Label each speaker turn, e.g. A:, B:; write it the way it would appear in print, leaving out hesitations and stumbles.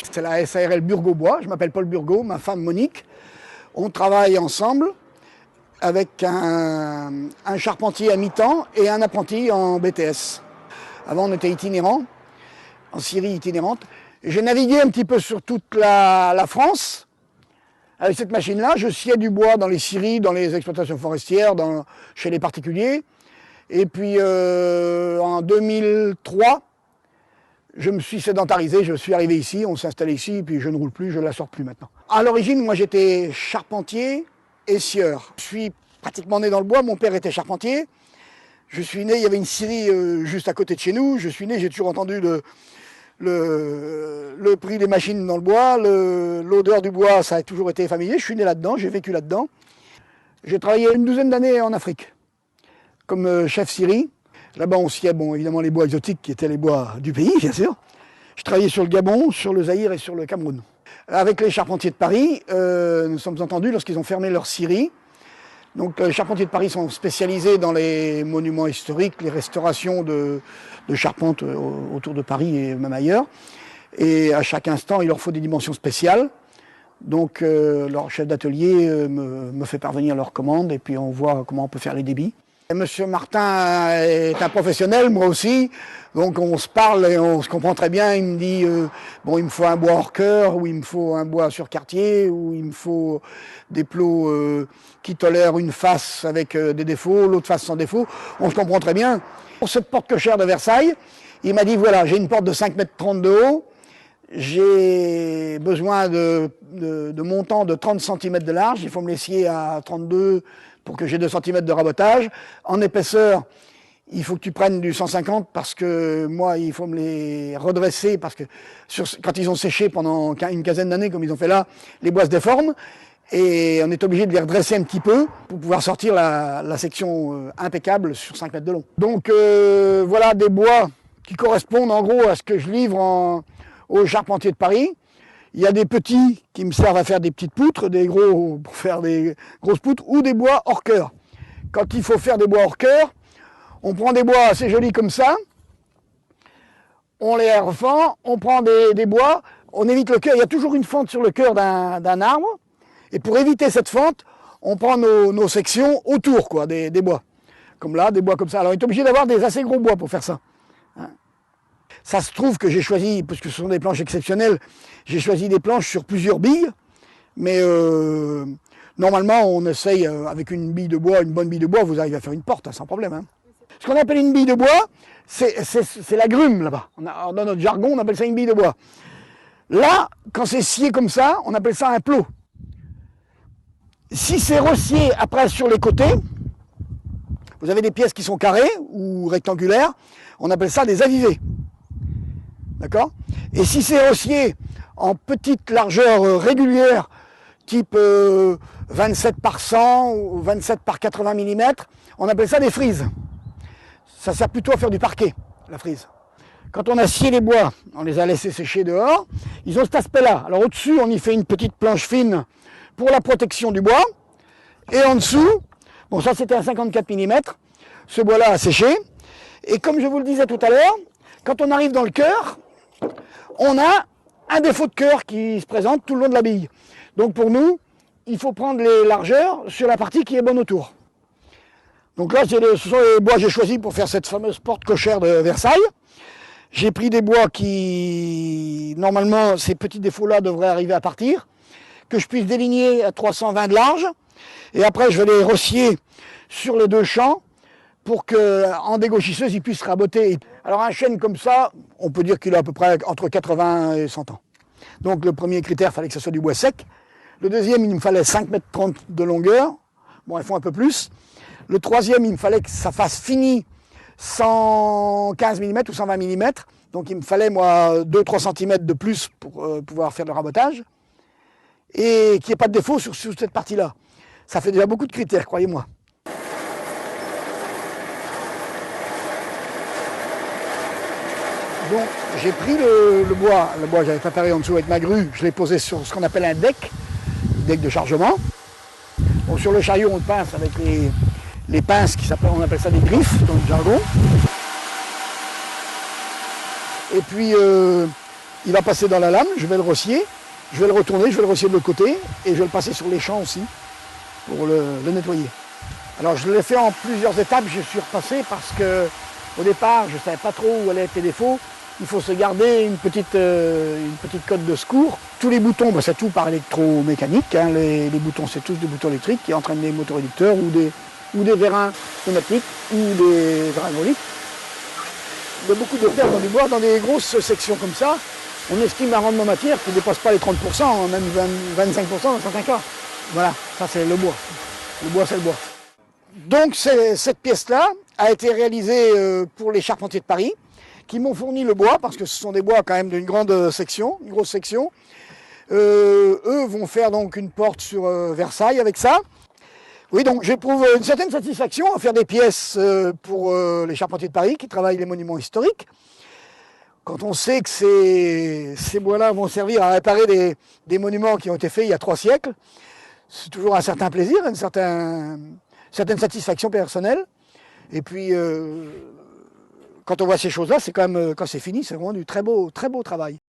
A: C'est la SARL Burgot-Bois, je m'appelle Paul Burgot, ma femme Monique. On travaille ensemble avec un charpentier à mi-temps et un apprenti en BTS. Avant on était itinérants, en Syrie itinérante. J'ai navigué un petit peu sur toute la France avec cette machine-là. Je sciais du bois dans les scieries, dans les exploitations forestières, chez les particuliers. Et puis en 2003, je me suis sédentarisé, je suis arrivé ici, on s'est installé ici, puis je ne roule plus, je ne la sors plus maintenant. À l'origine, moi j'étais charpentier et scieur. Je suis pratiquement né dans le bois, mon père était charpentier. Je suis né, il y avait une scierie juste à côté de chez nous. Je suis né, j'ai toujours entendu le prix des machines dans le bois, l'odeur du bois, ça a toujours été familier. Je suis né là-dedans, j'ai vécu là-dedans. J'ai travaillé une douzaine d'années en Afrique, comme chef scierie. Là-bas, on sciait évidemment les bois exotiques qui étaient les bois du pays, bien sûr. Je travaillais sur le Gabon, sur le Zaïre et sur le Cameroun. Avec les charpentiers de Paris, nous sommes entendus lorsqu'ils ont fermé leur scierie. Donc les charpentiers de Paris sont spécialisés dans les monuments historiques, les restaurations de charpente autour de Paris et même ailleurs. Et à chaque instant, il leur faut des dimensions spéciales. Donc leur chef d'atelier me fait parvenir leurs commandes et puis on voit comment on peut faire les débits. Et Monsieur Martin est un professionnel, moi aussi, donc on se parle et on se comprend très bien. Il me dit, il me faut un bois hors cœur, ou il me faut un bois sur quartier, ou il me faut des plots qui tolèrent une face avec des défauts, l'autre face sans défaut. On se comprend très bien. Pour cette porte cochère de Versailles, il m'a dit, voilà, j'ai une porte de 5,30 m de haut, j'ai besoin de montants de 30 cm de large, il faut me les scier à 32 pour que j'ai 2 cm de rabotage. En épaisseur, il faut que tu prennes du 150 parce que moi, il faut me les redresser parce que quand ils ont séché pendant une quinzaine d'années, comme ils ont fait là, les bois se déforment et on est obligé de les redresser un petit peu pour pouvoir sortir la section impeccable sur 5 mètres de long. Donc voilà des bois qui correspondent en gros à ce que je livre aux charpentiers de Paris. Il y a des petits qui me servent à faire des petites poutres, des gros pour faire des grosses poutres, ou des bois hors cœur. Quand il faut faire des bois hors cœur, on prend des bois assez jolis comme ça, on les refend, on prend des bois, on évite le cœur. Il y a toujours une fente sur le cœur d'un arbre, et pour éviter cette fente, on prend nos sections autour des bois. Comme là, des bois comme ça. Alors on est obligé d'avoir des assez gros bois pour faire ça. Ça se trouve que j'ai choisi, parce que ce sont des planches exceptionnelles, j'ai choisi des planches sur plusieurs billes, mais normalement on essaye avec une bille de bois, une bonne bille de bois, vous arrivez à faire une porte sans problème. Hein. Ce qu'on appelle une bille de bois, c'est la grume là-bas. Dans notre jargon, on appelle ça une bille de bois. Là, quand c'est scié comme ça, on appelle ça un plot. Si c'est resscié après sur les côtés, vous avez des pièces qui sont carrées ou rectangulaires, on appelle ça des avivés. D'accord ? Et si c'est resscié en petite largeur régulière, type 27 par 100 ou 27 par 80 mm, on appelle ça des frises. Ça sert plutôt à faire du parquet, la frise. Quand on a scié les bois, on les a laissés sécher dehors, ils ont cet aspect-là. Alors au-dessus, on y fait une petite planche fine pour la protection du bois. Et en dessous, bon ça c'était un 54 mm, ce bois-là a séché. Et comme je vous le disais tout à l'heure, quand on arrive dans le cœur, on a un défaut de cœur qui se présente tout le long de la bille. Donc pour nous, il faut prendre les largeurs sur la partie qui est bonne autour. Donc là, ce sont les bois que j'ai choisis pour faire cette fameuse porte cochère de Versailles. J'ai pris des bois qui, normalement, ces petits défauts-là devraient arriver à partir, que je puisse déligner à 320 de large. Et après, je vais les resscier sur les deux champs pour qu'en dégauchisseuse, ils puissent raboter. Alors un chêne comme ça, on peut dire qu'il a à peu près entre 80 et 100 ans. Donc le premier critère, il fallait que ce soit du bois sec. Le deuxième, il me fallait 5,30 m de longueur. Bon, il faut un peu plus. Le troisième, il me fallait que ça fasse fini 115 mm ou 120 mm. Donc il me fallait, moi, 2-3 cm de plus pour pouvoir faire le rabotage. Et qu'il n'y ait pas de défaut sur cette partie-là. Ça fait déjà beaucoup de critères, croyez-moi. Donc j'ai pris le bois j'avais préparé en dessous avec ma grue, je l'ai posé sur ce qu'on appelle un deck de chargement. Bon, sur le chariot on le pince avec les pinces on appelle ça des griffes dans le jargon. Et puis il va passer dans la lame, je vais le rocier, je vais le retourner, je vais le rocier de l'autre côté et je vais le passer sur les champs aussi pour le nettoyer. Alors je l'ai fait en plusieurs étapes, je suis repassé parce que au départ je ne savais pas trop où allaient être les défauts. Il faut se garder une petite cote de secours. Tous les boutons, c'est tout par électromécanique. Hein. Les boutons, c'est tous des boutons électriques qui entraînent des moteurs réducteurs ou des vérins pneumatiques ou des vérins hydrauliques. Il y a beaucoup de terre dans du bois, dans des grosses sections comme ça. On estime un rendement matière qui ne dépasse pas les 30%, même 25% dans certains cas. Voilà, ça c'est le bois. Le bois, c'est le bois. Donc cette pièce-là a été réalisée pour les charpentiers de Paris, qui m'ont fourni le bois, parce que ce sont des bois quand même d'une grande section, une grosse section. Eux vont faire donc une porte sur Versailles avec ça. Oui, donc j'éprouve une certaine satisfaction à faire des pièces pour les charpentiers de Paris qui travaillent les monuments historiques. Quand on sait que ces bois-là vont servir à réparer des monuments qui ont été faits il y a 3 siècles, c'est toujours un certain plaisir, une certaine satisfaction personnelle. Et puis, quand on voit ces choses-là, c'est quand même, quand c'est fini, c'est vraiment du très beau travail.